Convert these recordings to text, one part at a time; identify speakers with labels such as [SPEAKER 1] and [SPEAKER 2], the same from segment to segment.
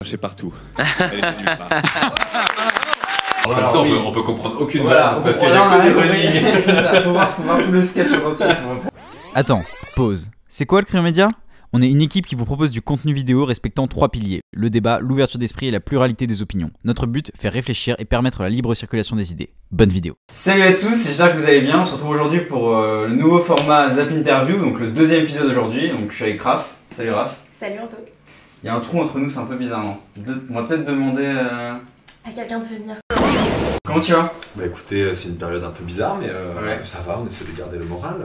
[SPEAKER 1] Chercher partout. Elle était nulle part.
[SPEAKER 2] Comme ça, on peut comprendre aucune
[SPEAKER 3] voilà,
[SPEAKER 2] parce qu'il y a que des running.
[SPEAKER 3] C'est ça, faut voir tout le sketch en entier.
[SPEAKER 4] Attends, pause. C'est quoi le Crayon Média ? On est une équipe qui vous propose du contenu vidéo respectant 3 piliers. Le débat, l'ouverture d'esprit et la pluralité des opinions. Notre but, faire réfléchir et permettre la libre circulation des idées. Bonne vidéo.
[SPEAKER 3] Salut à tous, j'espère que vous allez bien. On se retrouve aujourd'hui pour le nouveau format Zap Interview, donc le deuxième épisode aujourd'hui. Donc je suis avec Raph. Salut Raph.
[SPEAKER 5] Salut Anto.
[SPEAKER 3] Il y a un trou entre nous, c'est un peu bizarre, non ? On va peut-être demander
[SPEAKER 5] À quelqu'un de venir.
[SPEAKER 3] Comment tu vas ?
[SPEAKER 2] Bah écoutez, c'est une période un peu bizarre, mais
[SPEAKER 3] Ouais.
[SPEAKER 2] ça va, on essaie de garder le moral.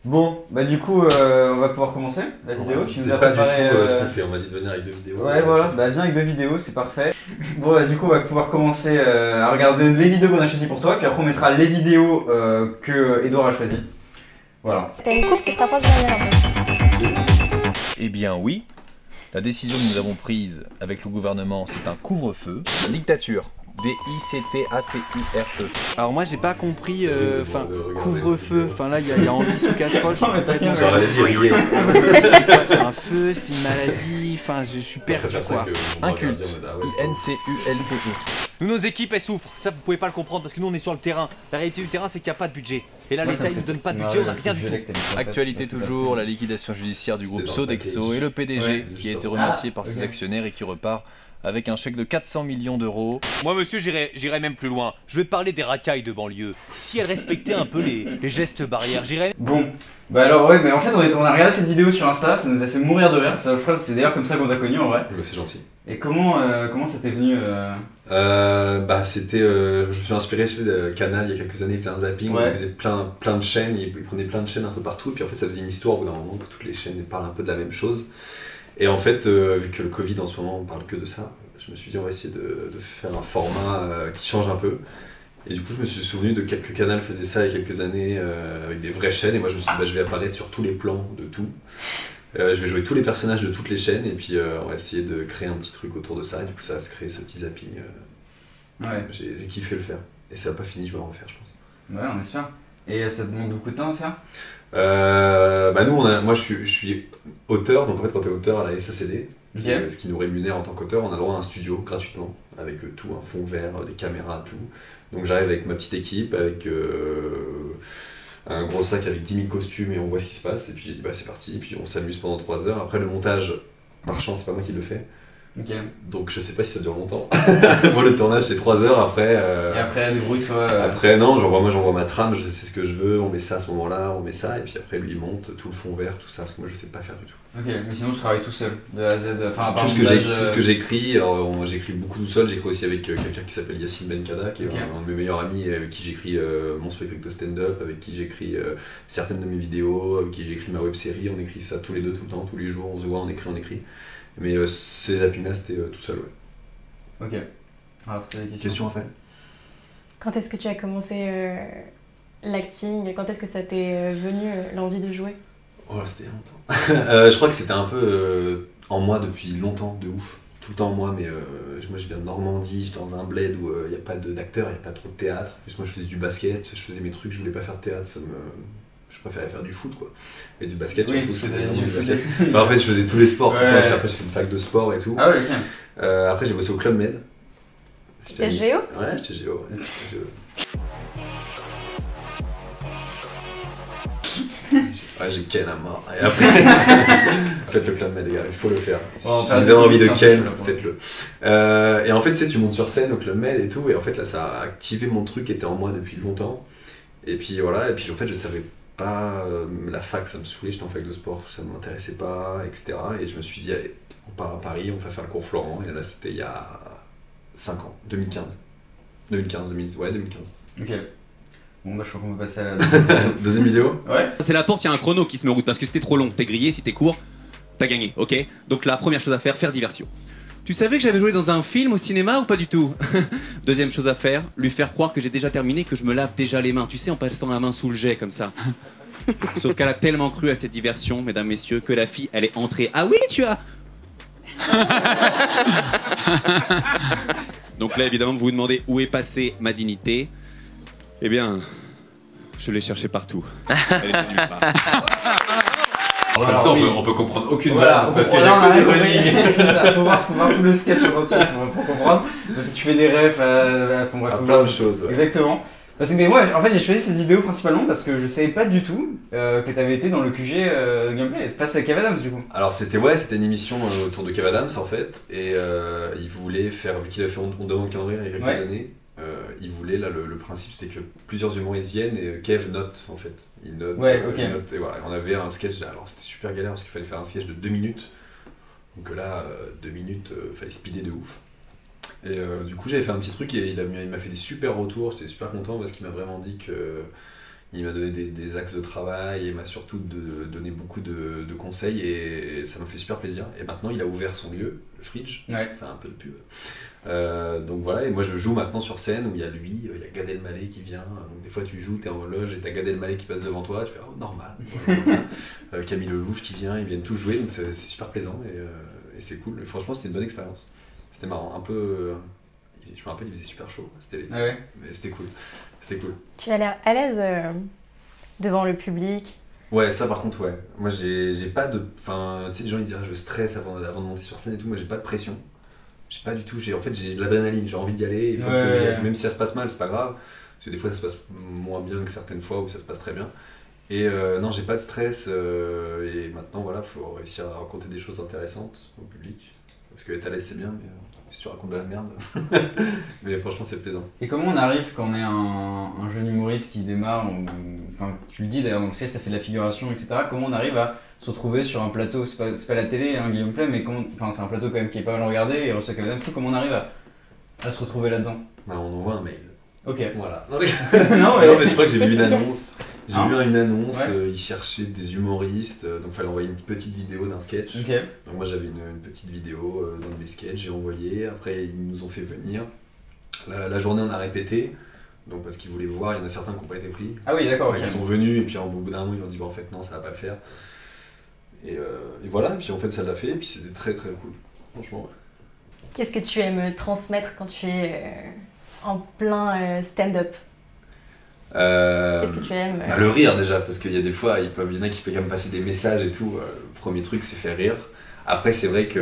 [SPEAKER 3] Bon, bah du coup, on va pouvoir commencer la vidéo. Tu nous
[SPEAKER 2] C'est
[SPEAKER 3] as
[SPEAKER 2] pas du tout
[SPEAKER 3] préparé,
[SPEAKER 2] ce qu'on fait, on m'a dit de venir avec 2 vidéos.
[SPEAKER 3] Ouais, voilà, bah viens avec 2 vidéos, c'est parfait. Bon, bah du coup, on va pouvoir commencer à regarder les vidéos qu'on a choisies pour toi, puis après on mettra les vidéos que Edouard a choisies. Voilà.
[SPEAKER 5] T'as une coupe qui se rapproche derrière un peu.
[SPEAKER 6] Eh bien oui, la décision que nous avons prise avec le gouvernement, c'est un couvre-feu, dictature. D-I-C-T-A-T-U-R-E. Alors moi j'ai pas compris, couvre-feu, là il y a anguille sous casserole, je
[SPEAKER 3] Non, mais t'as rien,
[SPEAKER 2] Genre, allez-y, riez.
[SPEAKER 6] c'est quoi, c'est un feu, c'est une maladie, je suis perdu quoi. Inculte, I-N-C-U-L-T-E. Nous nos équipes elles souffrent, ça vous pouvez pas le comprendre parce que nous on est sur le terrain. La réalité du terrain c'est qu'il n'y a pas de budget. Et là l'État il nous donne pas de budget, on a rien du tout. Actualité toujours, la liquidation judiciaire du groupe Sodexo et le PDG qui a été remercié par ses actionnaires et qui repart avec un chèque de 400 millions d'euros. Moi monsieur j'irais même plus loin, je vais parler des racailles de banlieue. Si elles respectaient un peu les gestes barrières, j'irais...
[SPEAKER 3] Bon, bah alors ouais, mais en fait on a regardé cette vidéo sur Insta, ça nous a fait mourir de rire, ça, je crois que c'est d'ailleurs comme ça qu'on t'a connu en vrai.
[SPEAKER 2] Mais c'est gentil.
[SPEAKER 3] Et comment ça t'est venu
[SPEAKER 2] Bah c'était, je me suis inspiré de Canal il y a quelques années, ils faisaient un zapping,
[SPEAKER 3] Ouais.
[SPEAKER 2] ils faisaient plein de chaînes, ils prenaient plein de chaînes un peu partout, et puis en fait ça faisait une histoire au bout d'un moment que toutes les chaînes parlent un peu de la même chose. Et en fait, vu que le Covid en ce moment on parle que de ça, je me suis dit on va essayer de faire un format qui change un peu. Et du coup je me suis souvenu de quelques canaux faisaient ça il y a quelques années avec des vraies chaînes, et moi je me suis dit bah, je vais apparaître sur tous les plans de tout. Je vais jouer tous les personnages de toutes les chaînes, et puis on va essayer de créer un petit truc autour de ça, et du coup ça va se créer ce petit zapping.
[SPEAKER 3] Ouais.
[SPEAKER 2] J'ai kiffé le faire, et ça n'a pas fini, je vais en refaire je pense.
[SPEAKER 3] Ouais, on espère. Et ça te demande beaucoup de temps à faire ?
[SPEAKER 2] Bah nous, moi je suis auteur, donc en fait quand tu es auteur à la SACD,
[SPEAKER 3] Ok.
[SPEAKER 2] ce qui nous rémunère en tant qu'auteur, on a le droit à un studio gratuitement, avec tout, un fond vert, des caméras, tout. Donc j'arrive avec ma petite équipe, avec un gros sac avec 10 000 costumes, et on voit ce qui se passe, et puis j'ai dit bah c'est parti, et puis on s'amuse pendant 3 heures. Après le montage, par chance c'est pas moi qui le fais,
[SPEAKER 3] Ok.
[SPEAKER 2] donc je sais pas si ça dure longtemps. Moi le tournage c'est 3 heures, après...
[SPEAKER 3] Et après, débrouille-toi.
[SPEAKER 2] Après, non, j'envoie ma trame, je sais ce que je veux, on met ça à ce moment-là, on met ça, et puis après lui il monte tout le fond vert, tout ça, parce que moi je sais pas faire du tout.
[SPEAKER 3] Ok, mais sinon tu travailles tout seul, de A à Z, enfin à part
[SPEAKER 2] Tout ce
[SPEAKER 3] montage,
[SPEAKER 2] que j'écris, alors j'écris beaucoup tout seul, j'écris aussi avec quelqu'un qui s'appelle Yacine Benkada, qui est
[SPEAKER 3] Ok.
[SPEAKER 2] un de mes meilleurs amis, avec qui j'écris mon spectacle de stand-up, avec qui j'écris certaines de mes vidéos, avec qui j'écris ma web-série, on écrit ça tous les deux tout le temps, tous les jours, on se voit, on écrit. Mais ces zappings-là c'était tout seul, ouais.
[SPEAKER 3] Ok. Ah, t'as des questions.
[SPEAKER 2] Question en fait.
[SPEAKER 5] Quand est-ce que tu as commencé l'acting? Quand est-ce que ça t'est venu l'envie de jouer?
[SPEAKER 2] Oh là, c'était il y a longtemps. Je crois que c'était un peu en moi depuis longtemps, de ouf. Tout le temps en moi, mais moi je viens de Normandie, je suis dans un bled où il n'y a pas d'acteurs, il n'y a pas trop de théâtre. En plus moi je faisais du basket, je faisais mes trucs, je voulais pas faire de théâtre, je préférais faire du foot quoi. Et du basket,
[SPEAKER 3] Oui,
[SPEAKER 2] surtout,
[SPEAKER 3] parce que
[SPEAKER 2] je faisais
[SPEAKER 3] t'avais dit
[SPEAKER 2] vraiment
[SPEAKER 3] du
[SPEAKER 2] du basket. Bah, en fait je faisais tous les sports tout le
[SPEAKER 3] Ouais.
[SPEAKER 2] temps, après j'ai fait une fac de sport et tout.
[SPEAKER 3] Ah ouais, ok.
[SPEAKER 2] Après j'ai bossé au Club Med.
[SPEAKER 5] T'es géo?
[SPEAKER 2] Ouais, j'étais géo. Ouais, j'étais géo. Ouais, j'ai Ken à mort. Et après, faites le Club Med, les gars, il faut le faire. Si
[SPEAKER 3] Bon,
[SPEAKER 2] vous
[SPEAKER 3] faire
[SPEAKER 2] avez
[SPEAKER 3] des
[SPEAKER 2] envie de
[SPEAKER 3] comics,
[SPEAKER 2] Ken,
[SPEAKER 3] hein,
[SPEAKER 2] faites-le. Et en fait, tu sais, tu montes sur scène au Club Med et tout, et en fait, là, ça a activé mon truc qui était en moi depuis longtemps. Et puis voilà, et puis en fait, je savais pas, la fac, ça me saoulait, j'étais en fac de sport, ça ne m'intéressait pas, etc. Et je me suis dit, allez, on part à Paris, on va faire le cours Florent, et là, c'était il y a 5 ans, 2015. 2015.
[SPEAKER 3] Ok. Bon bah je crois qu'on peut passer à la
[SPEAKER 2] Deuxième vidéo.
[SPEAKER 3] Ouais.
[SPEAKER 7] C'est la porte, il y a un chrono qui se met en route parce que c'était trop long. T'es grillé, si t'es court, t'as gagné, ok? Donc la première chose à faire diversion. Tu savais que j'avais joué dans un film au cinéma ou pas du tout? Deuxième chose à faire, lui faire croire que j'ai déjà terminé, que je me lave déjà les mains. Tu sais, en passant la main sous le jet comme ça. Sauf qu'elle a tellement cru à cette diversion, mesdames, messieurs, que la fille, elle est entrée. Ah oui, tu as... Donc là, évidemment, vous vous demandez où est passée ma dignité. Eh bien, je l'ai cherchée partout. Elle était nulle part.
[SPEAKER 2] Alors, comme ça, on peut comprendre aucune
[SPEAKER 3] voilà,
[SPEAKER 2] parce qu'il y a que des
[SPEAKER 3] running. C'est ça, faut voir tout le sketch en entier pour comprendre. Parce que tu fais des refs à
[SPEAKER 2] plein de choses. Ouais.
[SPEAKER 3] Exactement. Parce que mais moi, en fait, j'ai choisi cette vidéo principalement parce que je savais pas du tout que t'avais été dans le QG gameplay face à Kev Adams du coup.
[SPEAKER 2] Alors c'était une émission autour de Kev Adams en fait, et il voulait faire, vu qu'il a fait On demande qu'à en rire il y a quelques années, il voulait, là le principe c'était que plusieurs humoristes viennent et Kev note en fait. Il note, il note et voilà. On avait un sketch, alors c'était super galère parce qu'il fallait faire un sketch de 2 minutes. Donc là, 2 minutes, fallait speeder de ouf. Et du coup j'avais fait un petit truc et il m'a fait des super retours, j'étais super content parce qu'il m'a vraiment dit que il m'a donné des axes de travail et m'a surtout donné beaucoup de conseils et ça m'a fait super plaisir. Et maintenant il a ouvert son lieu, le Fridge, enfin un peu de pub. Donc voilà, et moi je joue maintenant sur scène où il y a lui, il y a Gad Elmaleh qui vient, donc des fois tu joues, t'es en loge et t'as Gad Elmaleh qui passe devant toi, tu fais oh normal. Camille Lelouch qui vient, ils viennent tous jouer, donc c'est super plaisant et c'est cool. Et franchement c'était une bonne expérience. C'était marrant, un peu. Je me rappelle, il faisait super chaud, c'était l'été. Mais c'était cool. C'était cool.
[SPEAKER 5] Tu as l'air à l'aise devant le public.
[SPEAKER 2] Ouais, ça par contre, ouais. Moi j'ai pas de. Enfin, tu sais, les gens ils disent je stresse avant de monter sur scène et tout. Moi j'ai pas de pression. J'ai pas du tout. En fait, j'ai de l'adrénaline, j'ai envie d'y aller. Il faut même si ça se passe mal, c'est pas grave. Parce que des fois ça se passe moins bien que certaines fois où ça se passe très bien. Et non, j'ai pas de stress. Et maintenant, voilà, faut réussir à raconter des choses intéressantes au public. Parce que être à l'aise c'est bien, mais si tu racontes de la merde. Mais franchement c'est plaisant. Et
[SPEAKER 3] comment on arrive quand on est un jeune humoriste qui démarre, enfin tu le dis d'ailleurs, donc tu as fait de la figuration, etc. Comment on arrive à se retrouver sur un plateau, c'est pas la télé, hein, Guillaume Play, mais c'est un plateau quand même qui est pas mal regardé et reçoit Kev Adams, comment on arrive à se retrouver là-dedans?
[SPEAKER 2] Bah, on envoie un mail.
[SPEAKER 3] Ok.
[SPEAKER 2] Voilà.
[SPEAKER 3] non,
[SPEAKER 2] mais je crois que j'ai vu une annonce. J'ai vu une annonce, ils cherchaient des humoristes, donc il fallait envoyer une petite vidéo d'un sketch.
[SPEAKER 3] Okay.
[SPEAKER 2] Donc moi j'avais une petite vidéo d'un de mes sketchs, j'ai envoyé, après ils nous ont fait venir. La journée on a répété, donc parce qu'ils voulaient voir, il y en a certains qui n'ont pas été pris.
[SPEAKER 3] Ah oui d'accord,
[SPEAKER 2] Ils sont venus et puis au bout d'un moment ils ont dit en fait non ça va pas le faire. Et voilà, et puis en fait ça l'a fait, et puis c'était très très cool, franchement ouais.
[SPEAKER 5] Qu'est-ce que tu aimes transmettre quand tu es en plein stand-up? Qu'est-ce que tu aimes?
[SPEAKER 2] Le rire déjà, parce qu'il y a des fois, il y en a qui peuvent me passer des messages et tout. Le premier truc, c'est faire rire. Après, c'est vrai que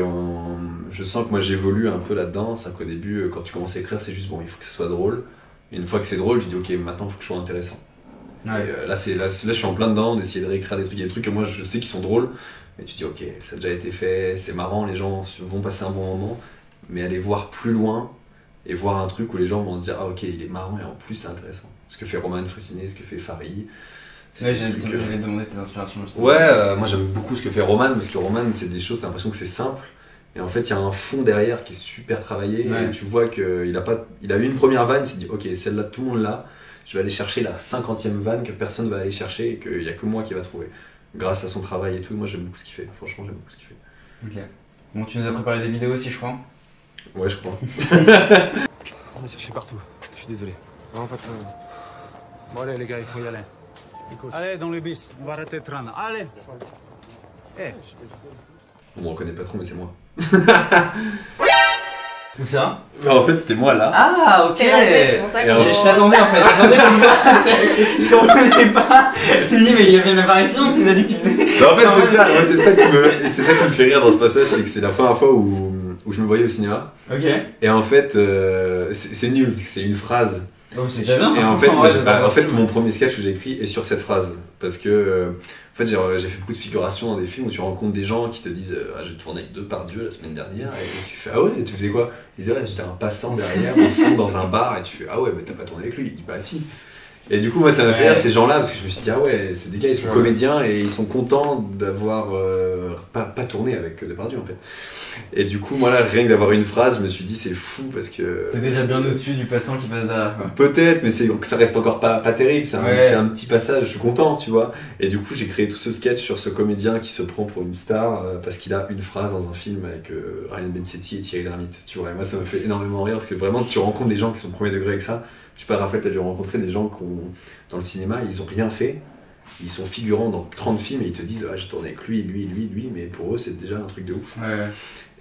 [SPEAKER 2] je sens que moi j'évolue un peu là-dedans. C'est qu'au début, quand tu commences à écrire, c'est juste bon, il faut que ça soit drôle. Et une fois que c'est drôle, tu dis ok, maintenant il faut que je sois intéressant. Ouais. Et là, je suis en plein dedans d'essayer de réécrire des trucs. Il y a des trucs que moi je sais qui sont drôles, mais tu dis ok, ça a déjà été fait, c'est marrant, les gens vont passer un bon moment, mais aller voir plus loin et voir un truc où les gens vont se dire ah ok, il est marrant et en plus c'est intéressant. Ce que fait Roman Fressinet, ce que fait Farid.
[SPEAKER 3] Ouais, j'allais demander tes inspirations aussi.
[SPEAKER 2] Ouais, moi j'aime beaucoup ce que fait Roman, parce que Roman, c'est des choses, t'as l'impression que c'est simple, et en fait il y a un fond derrière qui est super travaillé, et tu vois qu'il a eu une première vanne, il s'est dit ok, celle-là tout le monde l'a, je vais aller chercher la 50e vanne que personne va aller chercher, et qu'il n'y a que moi qui va trouver. Grâce à son travail et tout, moi j'aime beaucoup ce qu'il fait, franchement j'aime beaucoup ce qu'il fait.
[SPEAKER 3] Ok. Bon, tu nous as préparé des vidéos aussi, je crois.
[SPEAKER 2] Ouais, je crois.
[SPEAKER 8] On a cherché partout, je suis désolé. Non, pas trop. Bon allez les gars, il faut y aller. Écoute. Allez dans le bus, on va arrêter le train. Allez.
[SPEAKER 2] On me reconnaît pas trop mais c'est moi.
[SPEAKER 3] Où ça?
[SPEAKER 2] En fait c'était moi là.
[SPEAKER 3] Ah ok.
[SPEAKER 5] C'est pour ça que
[SPEAKER 3] je t'attendais en fait, je comprenais pas. Je me dis mais il y avait une apparition, tu nous as dit que tu faisais...
[SPEAKER 2] Non, en fait c'est ça qui me fait rire dans ce passage, c'est que c'est la première fois où je me voyais au cinéma.
[SPEAKER 3] Ok.
[SPEAKER 2] Et en fait c'est nul parce que c'est une phrase.
[SPEAKER 3] Donc c'est déjà bien.
[SPEAKER 2] Et en fait, mon premier sketch que j'ai écrit est sur cette phrase. Parce que en fait, j'ai fait beaucoup de figurations dans des films où tu rencontres des gens qui te disent ah, j'ai tourné avec Depardieu la semaine dernière. Et tu fais ah ouais, et tu faisais quoi? Ils disent ouais, j'étais un passant derrière, au fond, dans un bar. Et tu fais ah ouais, mais t'as pas tourné avec lui. Il dit bah si. Et du coup, moi ça m'a fait rire ces gens-là parce que je me suis dit ah ouais, c'est des gars, ils sont comédiens et ils sont contents d'avoir pas tourné avec Depardieu en fait. Et du coup, moi là, rien que d'avoir une phrase, je me suis dit c'est fou parce que.
[SPEAKER 3] T'es déjà bien au-dessus du passant qui passe derrière quoi.
[SPEAKER 2] Peut-être, mais ça reste encore pas terrible, c'est un petit passage, je suis content, tu vois. Et du coup, j'ai créé tout ce sketch sur ce comédien qui se prend pour une star parce qu'il a une phrase dans un film avec Ryan Bensetti et Thierry Lhermitte, tu vois. Et moi, ça me fait énormément rire parce que vraiment, tu rencontres des gens qui sont premier degré avec ça. Je sais pas, Raphaël, t'as dû rencontrer des gens qui ont, dans le cinéma, ils ont rien fait. Ils sont figurants dans 30 films et ils te disent ah, j'ai tourné avec lui, mais pour eux c'est déjà un truc de ouf. Ouais.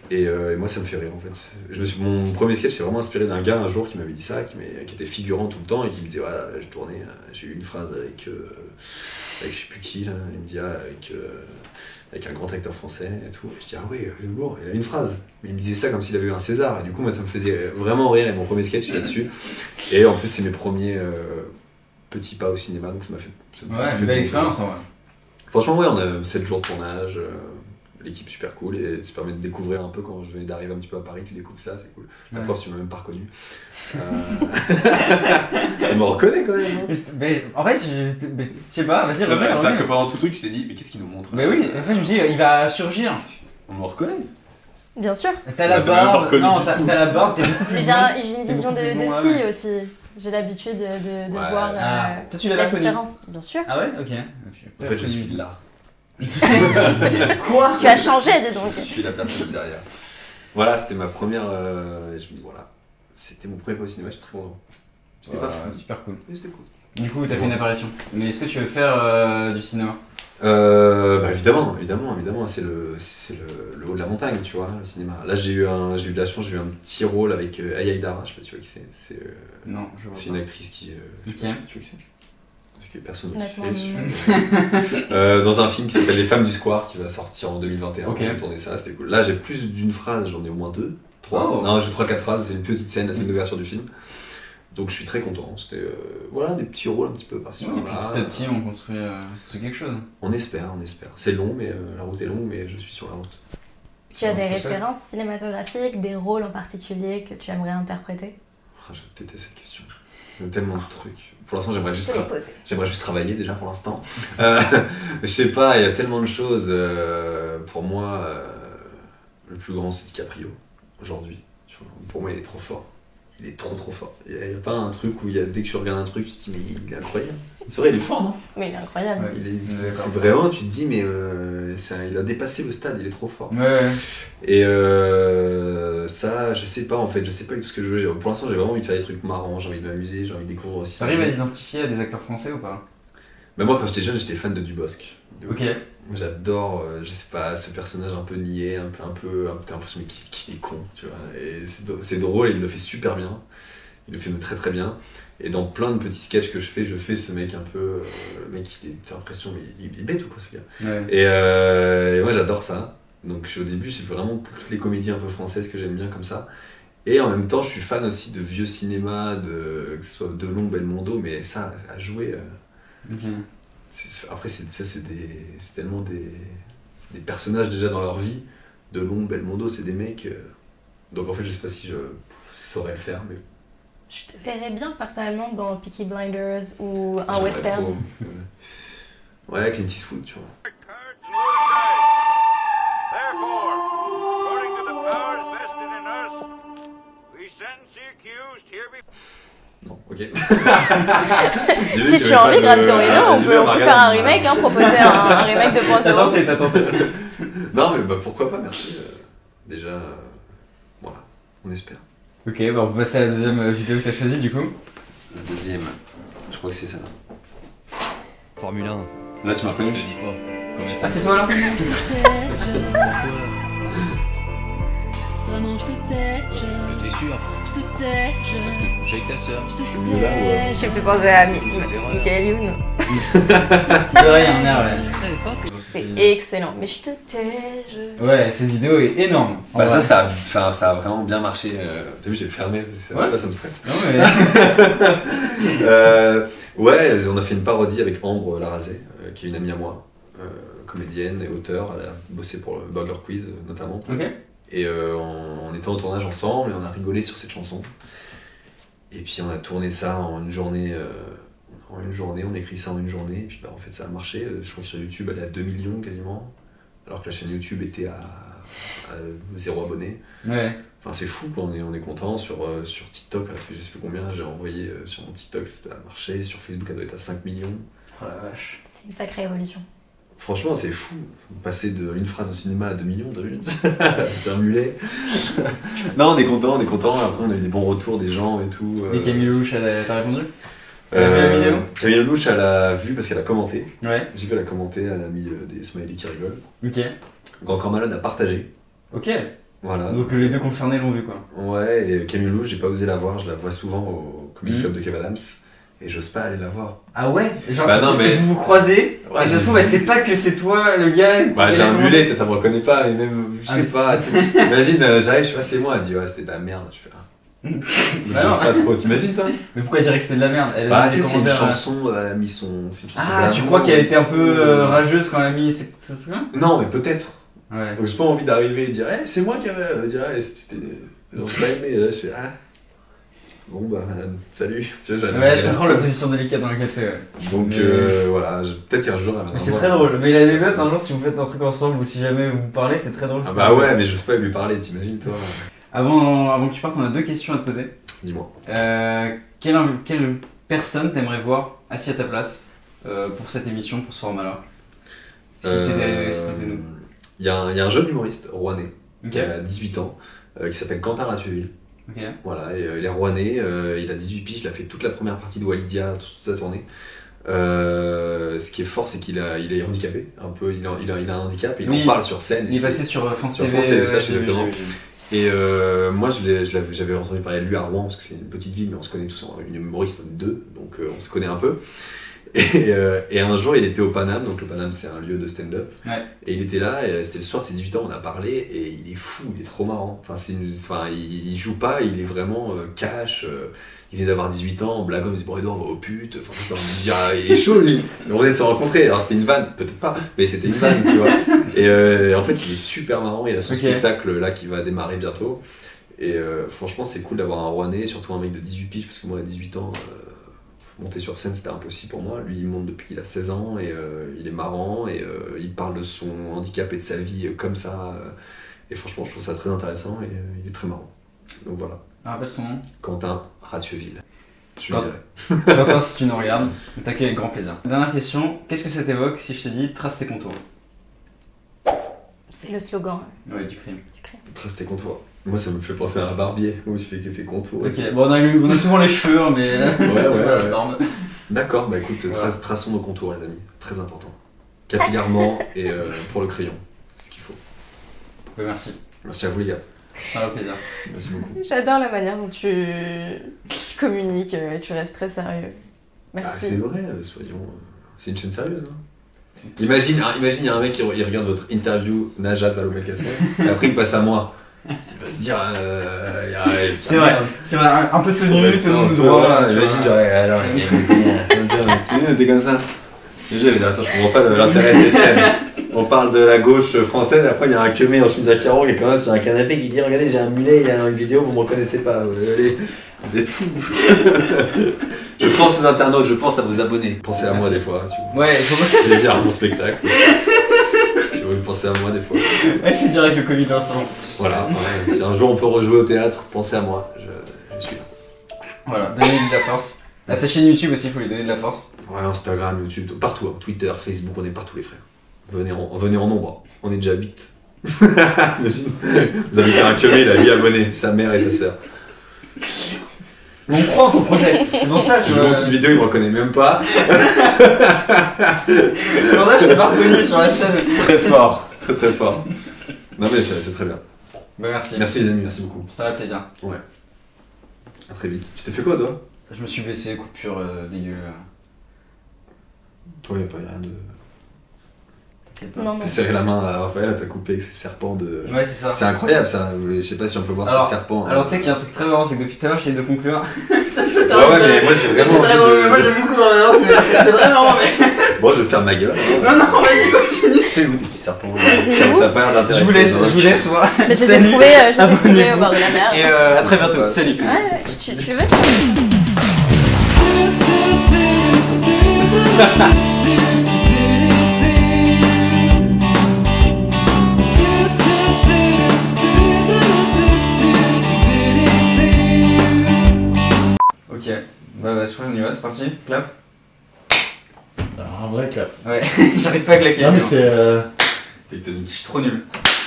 [SPEAKER 2] Et moi ça me fait rire en fait. Mon premier sketch c'est vraiment inspiré d'un gars un jour qui m'avait dit ça, qui était figurant tout le temps et qui me disait voilà, j'ai tourné, j'ai eu une phrase avec je sais plus qui là, il me dit avec avec un grand acteur français et tout. Et je dis, ah ouais, Zemmour, il a une phrase. Mais il me disait ça comme s'il avait eu un César. Et du coup, moi, ça me faisait vraiment rire. Et mon premier sketch là-dessus. Et en plus, c'est mes premiers petits pas au cinéma. Donc ça m'a fait.
[SPEAKER 3] Ouais, une belle expérience en vrai.
[SPEAKER 2] Franchement, ouais, on a 7 jours de tournage. L'équipe super cool et ça permet de découvrir un peu quand je venais d'arriver un petit peu à Paris, tu découvres ça, c'est cool. La prof, tu m'as même pas reconnu. Elle me reconnaît quand même.
[SPEAKER 3] Mais, en fait, je sais pas, vas-y,
[SPEAKER 1] C'est
[SPEAKER 3] remets.
[SPEAKER 1] vrai que pendant tout le truc, tu t'es dit, mais qu'est-ce qu'il nous montre?
[SPEAKER 3] Mais oui, en fait, je me dis, il va surgir.
[SPEAKER 1] On me reconnaît.
[SPEAKER 5] Bien sûr.
[SPEAKER 3] T'as la barbe, non, t'as la barbe, t'es beaucoup plus
[SPEAKER 5] Mais
[SPEAKER 3] blond.
[SPEAKER 5] j'ai une vision de
[SPEAKER 3] blond,
[SPEAKER 5] fille
[SPEAKER 3] ouais.
[SPEAKER 5] aussi. J'ai l'habitude de
[SPEAKER 2] Ouais.
[SPEAKER 5] voir
[SPEAKER 3] Toi, tu l'as
[SPEAKER 5] la
[SPEAKER 3] pas connu.
[SPEAKER 5] différence. Bien sûr.
[SPEAKER 3] Ah ouais, ok.
[SPEAKER 2] En fait, je suis là.
[SPEAKER 3] Quoi?
[SPEAKER 5] Tu as changé, dis donc.
[SPEAKER 2] Je suis la personne derrière. Voilà, c'était ma première. Je me dis, voilà. C'était mon premier pas au cinéma, j'étais très content. C'était pas fou.
[SPEAKER 3] Super cool.
[SPEAKER 2] Mais c'était cool.
[SPEAKER 3] Du coup, t'as fait une apparition. Mais est-ce que tu veux faire du cinéma?
[SPEAKER 2] Bah évidemment, c'est le haut de la montagne, tu vois, le cinéma. Là, j'ai eu de la chance, j'ai eu un petit rôle avec Aya Aïdara, je sais pas si tu vois qui c'est.
[SPEAKER 3] Non, je vois
[SPEAKER 2] C'est
[SPEAKER 3] pas.
[SPEAKER 2] une actrice qui.
[SPEAKER 3] Ok.
[SPEAKER 2] Tu vois qui c'est? Parce que personne ne
[SPEAKER 5] Honnêtement,
[SPEAKER 2] sait. Dans un film qui s'appelle Les Femmes du Square, qui va sortir en 2021.
[SPEAKER 3] Ok.
[SPEAKER 2] On a tourné ça, c'était cool. Là, j'ai plus d'une phrase, j'en ai au moins 2, 3.
[SPEAKER 3] Oh.
[SPEAKER 2] Non, j'ai 3-4 phrases, c'est une petite scène, la scène d'ouverture du film. Donc je suis très content. C'était voilà, des petits rôles un petit peu par-ci
[SPEAKER 3] Et puis
[SPEAKER 2] par-là.
[SPEAKER 3] petit à petit, on construit quelque chose.
[SPEAKER 2] On espère. C'est long, mais la route est longue, mais je suis sur la route.
[SPEAKER 5] Tu as des
[SPEAKER 2] C'est pour ça.
[SPEAKER 5] références cinématographiques, des rôles en particulier que tu aimerais interpréter?
[SPEAKER 2] Ah, je déteste cette question. Il y a tellement de trucs. Pour l'instant, j'aimerais
[SPEAKER 5] Je
[SPEAKER 2] juste,
[SPEAKER 5] te l'ai posé.
[SPEAKER 2] travailler déjà pour l'instant. Je sais pas, il y a tellement de choses. Pour moi, le plus grand, c'est DiCaprio, aujourd'hui. Tu vois, pour moi, il est trop fort. Il est trop fort. Il n'y a pas un truc où dès que tu regardes un truc, tu te dis, mais il est incroyable. C'est vrai, il est fort, non?
[SPEAKER 5] Mais il est incroyable.
[SPEAKER 3] Ouais.
[SPEAKER 2] C'est vraiment, tu te dis, mais il a dépassé le stade, il est trop fort.
[SPEAKER 3] Ouais.
[SPEAKER 2] Et ça, je sais pas en fait, je sais pas tout ce que je veux. Pour l'instant, j'ai vraiment envie de faire des trucs marrants, j'ai envie de m'amuser, j'ai envie de découvrir aussi.
[SPEAKER 3] T'arrives à t'identifier à des acteurs français ou pas?
[SPEAKER 2] Mais moi, quand j'étais jeune, j'étais fan de Dubosc.
[SPEAKER 3] Ok.
[SPEAKER 2] J'adore, je sais pas, ce personnage un peu niais, t'as l'impression qu'il est con, tu vois. Et c'est drôle et il le fait super bien. Il le fait très très bien. Et dans plein de petits sketchs que je fais ce mec un peu. Le mec, t'as l'impression, mais il est bête ou quoi ce gars?
[SPEAKER 3] Ouais.
[SPEAKER 2] Et moi, j'adore ça. Donc au début, c'est vraiment toutes les comédies un peu françaises que j'aime bien comme ça. Et en même temps, je suis fan aussi de vieux cinéma, que ce soit Delon, Belmondo, mais ça, à jouer.
[SPEAKER 3] Ok.
[SPEAKER 2] Après, c'est tellement des personnages déjà dans leur vie. Delon, Belmondo, c'est des mecs. Donc en fait, je sais pas si je saurais le faire, mais.
[SPEAKER 5] Je te verrais bien personnellement dans Peaky Blinders ou un
[SPEAKER 2] j'aimerais
[SPEAKER 5] western.
[SPEAKER 2] trop. Ouais, Clint Eastwood, tu vois. Non, ok.
[SPEAKER 5] Si tu as envie, Gran Torino, on peut faire un remake, proposer un remake 2.0.
[SPEAKER 3] T'as tenté.
[SPEAKER 2] Non, mais pourquoi pas, merci. Déjà, voilà, on espère.
[SPEAKER 3] Ok, bah on peut passer à la deuxième vidéo que t'as choisie du coup.
[SPEAKER 2] La deuxième, je crois que c'est ça.
[SPEAKER 6] Formule 1.
[SPEAKER 1] Là, tu m'as reconnu.
[SPEAKER 6] Je te dis pas. Combien ça
[SPEAKER 3] Ah, c'est toi là?
[SPEAKER 9] Vraiment, je te tège.
[SPEAKER 6] T'es sûr?
[SPEAKER 9] Je te tège.
[SPEAKER 6] Parce que je couche avec ta sœur.
[SPEAKER 9] Je te
[SPEAKER 2] mieux là,
[SPEAKER 9] tège.
[SPEAKER 5] Je me fais penser à Michael Youn.
[SPEAKER 3] C'est vrai, il y a un air, ouais.
[SPEAKER 6] Je savais pas que.
[SPEAKER 5] C'est excellent. Mais je te tège.
[SPEAKER 3] Ouais, cette vidéo est énorme. En
[SPEAKER 2] Bah
[SPEAKER 3] vrai.
[SPEAKER 2] ça a vraiment bien marché. T'as vu, j'ai fermé, parce que
[SPEAKER 3] Ouais.
[SPEAKER 2] ça me stresse.
[SPEAKER 3] Non mais.
[SPEAKER 2] Ouais, on a fait une parodie avec Ambre Larazé, qui est une amie à moi, comédienne et auteure. Elle a bossé pour le Burger Quiz notamment.
[SPEAKER 3] Ok.
[SPEAKER 2] Et on était en tournage ensemble et on a rigolé sur cette chanson. Et puis on a tourné ça en une journée. On a écrit ça en une journée. Et puis bah, en fait ça a marché. Je crois que sur YouTube elle est à 2 millions quasiment. Alors que la chaîne YouTube était à 0 abonnés.
[SPEAKER 3] Ouais.
[SPEAKER 2] Enfin c'est fou quoi, on est content. Sur TikTok, elle a fait je sais plus combien, j'ai envoyé sur mon TikTok, ça a marché. Sur Facebook elle doit être à 5 millions.
[SPEAKER 3] Oh la vache.
[SPEAKER 5] C'est une sacrée évolution.
[SPEAKER 2] Franchement, c'est fou. Passer d'une phrase au cinéma à 2 millions, t'as vu? J'ai un mulet. Non, on est content. Après, on a eu des bons retours des gens et tout.
[SPEAKER 3] Et Camille Lelouch, t'as répondu? Elle a vu la vidéo?
[SPEAKER 2] Camille Lelouch, elle a vu parce qu'elle a commenté.
[SPEAKER 3] Ouais.
[SPEAKER 2] J'ai vu, elle a commenté, elle a mis des smileys qui rigolent.
[SPEAKER 3] Ok.
[SPEAKER 2] Grand Corps Malade a partagé.
[SPEAKER 3] Ok.
[SPEAKER 2] Voilà.
[SPEAKER 3] Donc les deux concernés l'ont vu quoi.
[SPEAKER 2] Ouais, et Camille Lelouch, j'ai pas osé la voir, je la vois souvent au Comedy Club de Kev Adams. Et j'ose pas aller la voir.
[SPEAKER 3] Ah ouais? Genre,
[SPEAKER 2] Bah non, mais...
[SPEAKER 3] vous vous croisez,
[SPEAKER 2] ouais,
[SPEAKER 3] et ça se trouve, c'est pas que c'est toi le gars.
[SPEAKER 2] Bah, j'ai un mulet, peut-être elle me reconnaît pas, mais même, je sais pas, t'imagines, j'arrive, je fais, c'est moi, elle dit, ouais, c'était de la merde, je fais, ah. Je sais pas trop, t'imagines toi?
[SPEAKER 3] Mais pourquoi dire que c'était de la merde? Elle
[SPEAKER 2] bah, c'est une chanson, elle a mis son.
[SPEAKER 3] Ah, tu crois qu'elle était un peu rageuse quand elle a mis. C'est ça?
[SPEAKER 2] Non, mais peut-être.
[SPEAKER 3] Ouais.
[SPEAKER 2] Donc j'ai pas envie d'arriver et de dire, hey, c'est moi qui avais. Dire, hey, c'était. Genre, j'ai pas aimé, et là, je fais, ah. Bon bah salut, tu vois,
[SPEAKER 3] ouais, je comprends la position délicate dans laquelle t'es. Ouais.
[SPEAKER 2] Donc voilà, peut-être qu'un jour elle va.
[SPEAKER 3] C'est très drôle, mais l'anecdote un jour si vous faites un truc ensemble ou si jamais vous parlez, c'est très drôle.
[SPEAKER 2] Ah bah ouais, mais je sais pas lui parler, t'imagines toi.
[SPEAKER 3] Avant que tu partes, on a 2 questions à te poser.
[SPEAKER 2] Dis-moi.
[SPEAKER 3] Quelle personne t'aimerais voir assis à ta place pour cette émission, pour ce format-là? Si t'étais nous.
[SPEAKER 2] Il y a un jeune humoriste rouennais qui
[SPEAKER 3] Okay.
[SPEAKER 2] a 18 ans qui s'appelle Quentin Ratueville.
[SPEAKER 3] Okay.
[SPEAKER 2] Voilà, et, il est rouennais, il a 18 piges, il a fait toute la première partie de Walidia, toute sa tournée. Ce qui est fort, c'est qu'il est handicapé, un peu, il a un handicap, et il en parle sur scène.
[SPEAKER 3] Il est passé sur France TV.
[SPEAKER 2] Ça, exactement. Et moi, j'avais entendu parler de lui à Rouen, parce que c'est une petite ville, mais on se connaît tous, une humoriste de 2, donc on se connaît un peu. Et un jour, il était au Paname, donc le Paname c'est un lieu de stand-up. Ouais. Et il était là, et c'était le soir de ses 18 ans, on a parlé, et il est fou, il est trop marrant. Enfin, il joue pas, il est vraiment cash. Il vient d'avoir 18 ans, en blaguant, il dit bon, Edouard, on va aux putes. Enfin, putain, on me dit, ah, il est chaud lui. On venait de se rencontrer, alors c'était une vanne, peut-être pas, mais c'était une vanne, tu vois. Et en fait, il est super marrant, il a son spectacle là qui va démarrer bientôt. Et franchement, c'est cool d'avoir un Rouennais, surtout un mec de 18 piges, parce que moi à 18 ans. Monter sur scène c'était impossible pour moi, lui il monte depuis qu'il a 16 ans et il est marrant et il parle de son handicap et de sa vie comme ça et franchement je trouve ça très intéressant et il est très marrant, donc voilà.
[SPEAKER 3] Rappelle son nom? Quentin
[SPEAKER 2] Ratueville.
[SPEAKER 3] Quentin, si tu nous regardes, on t'accueille avec grand plaisir. Dernière question, qu'est-ce que ça t'évoque si je te dis trace tes contours?
[SPEAKER 5] C'est le slogan.
[SPEAKER 3] Ouais, du crime.
[SPEAKER 2] Trace tes contours. Moi ça me fait penser à un barbier où tu fais que ses contours.
[SPEAKER 3] Ok, bon on a souvent les cheveux hein, mais
[SPEAKER 2] ouais. D'accord, bah écoute, traçons nos contours les amis, très important. Capillairement et pour le crayon, c'est ce qu'il faut.
[SPEAKER 3] Ouais, merci.
[SPEAKER 2] Merci à vous les gars.
[SPEAKER 3] Ça fait plaisir.
[SPEAKER 2] Merci beaucoup.
[SPEAKER 5] J'adore la manière dont tu communiques, tu restes très sérieux. Merci.
[SPEAKER 2] Ah, c'est vrai, soyons... C'est une chaîne sérieuse, hein. Imagine, il y a un mec qui regarde votre interview Najat Vallaud-Belkacem et après il passe à moi. Il va se dire.
[SPEAKER 3] C'est vrai, un peu tenu, tout droit.
[SPEAKER 2] Imagine, genre, alors les gars, t'es comme ça. Attends, je comprends pas l'intérêt de cette chaîne. On parle de la gauche française, après il y a un queumé en chemise à carreaux qui est quand même sur un canapé qui dit regardez, j'ai un mulet, il y a une vidéo, vous me reconnaissez pas. Vous êtes fous. Je pense aux internautes, je pense à vos abonnés. Pensez à moi des fois. Si vous voulez dire mon spectacle. Si vous pensez à moi des fois.
[SPEAKER 3] Ouais, c'est dur avec le Covid en ce moment.
[SPEAKER 2] Voilà, si un jour on peut rejouer au théâtre, pensez à moi, je suis là.
[SPEAKER 3] Voilà, donnez-lui de la force. À sa chaîne YouTube aussi, il faut lui donner de la force.
[SPEAKER 2] Ouais, Instagram, YouTube, partout, hein. Twitter, Facebook, on est partout les frères. Venez en nombre, on est déjà 8. Vous avez fait un queumé là, 8 abonnés, sa mère et sa sœur.
[SPEAKER 3] On croit en ton projet, c'est pour ça que
[SPEAKER 2] je monte une vidéo, il me reconnaît même pas.
[SPEAKER 3] C'est pour ça que je t'ai pas reconnu sur la scène.
[SPEAKER 2] Très fort, très fort. Non mais c'est très bien.
[SPEAKER 3] Bah merci.
[SPEAKER 2] Merci les amis, merci beaucoup.
[SPEAKER 3] C'était un plaisir.
[SPEAKER 2] Ouais. À très vite. Tu t'es fait quoi toi?
[SPEAKER 3] Je me suis blessé, coupure dégueu.
[SPEAKER 2] Toi y'a pas rien de...
[SPEAKER 5] Non,
[SPEAKER 2] t'as serré la main à Raphaël, t'as coupé avec ses serpents de...
[SPEAKER 3] Ouais c'est ça.
[SPEAKER 2] C'est incroyable ça, je sais pas si on peut voir ces serpents.
[SPEAKER 3] Alors tu sais qu'il y a un truc très marrant, c'est que depuis tout à l'heure j'essaie de conclure.
[SPEAKER 2] Ouais mais moi j'ai vraiment envie de...
[SPEAKER 3] Moi j'aime beaucoup, c'est très marrant mais...
[SPEAKER 2] Bon je vais faire ma gueule.
[SPEAKER 3] Non vas-y continue.
[SPEAKER 2] C'est où tes petits serpents? Ça a pas l'air d'intéressant.
[SPEAKER 3] Je vous laisse moi.
[SPEAKER 5] Je les ai trouvés au bord de la mer.
[SPEAKER 3] Et à très bientôt, salut.
[SPEAKER 5] Ouais, tu veux?
[SPEAKER 3] Ok, bah on y va, c'est parti, clap.
[SPEAKER 10] Un vrai clap.
[SPEAKER 3] Ouais, j'arrive pas à claquer.
[SPEAKER 10] Non mais c'est...
[SPEAKER 3] Je suis trop nul.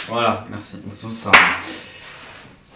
[SPEAKER 3] Voilà, merci. Tout ça.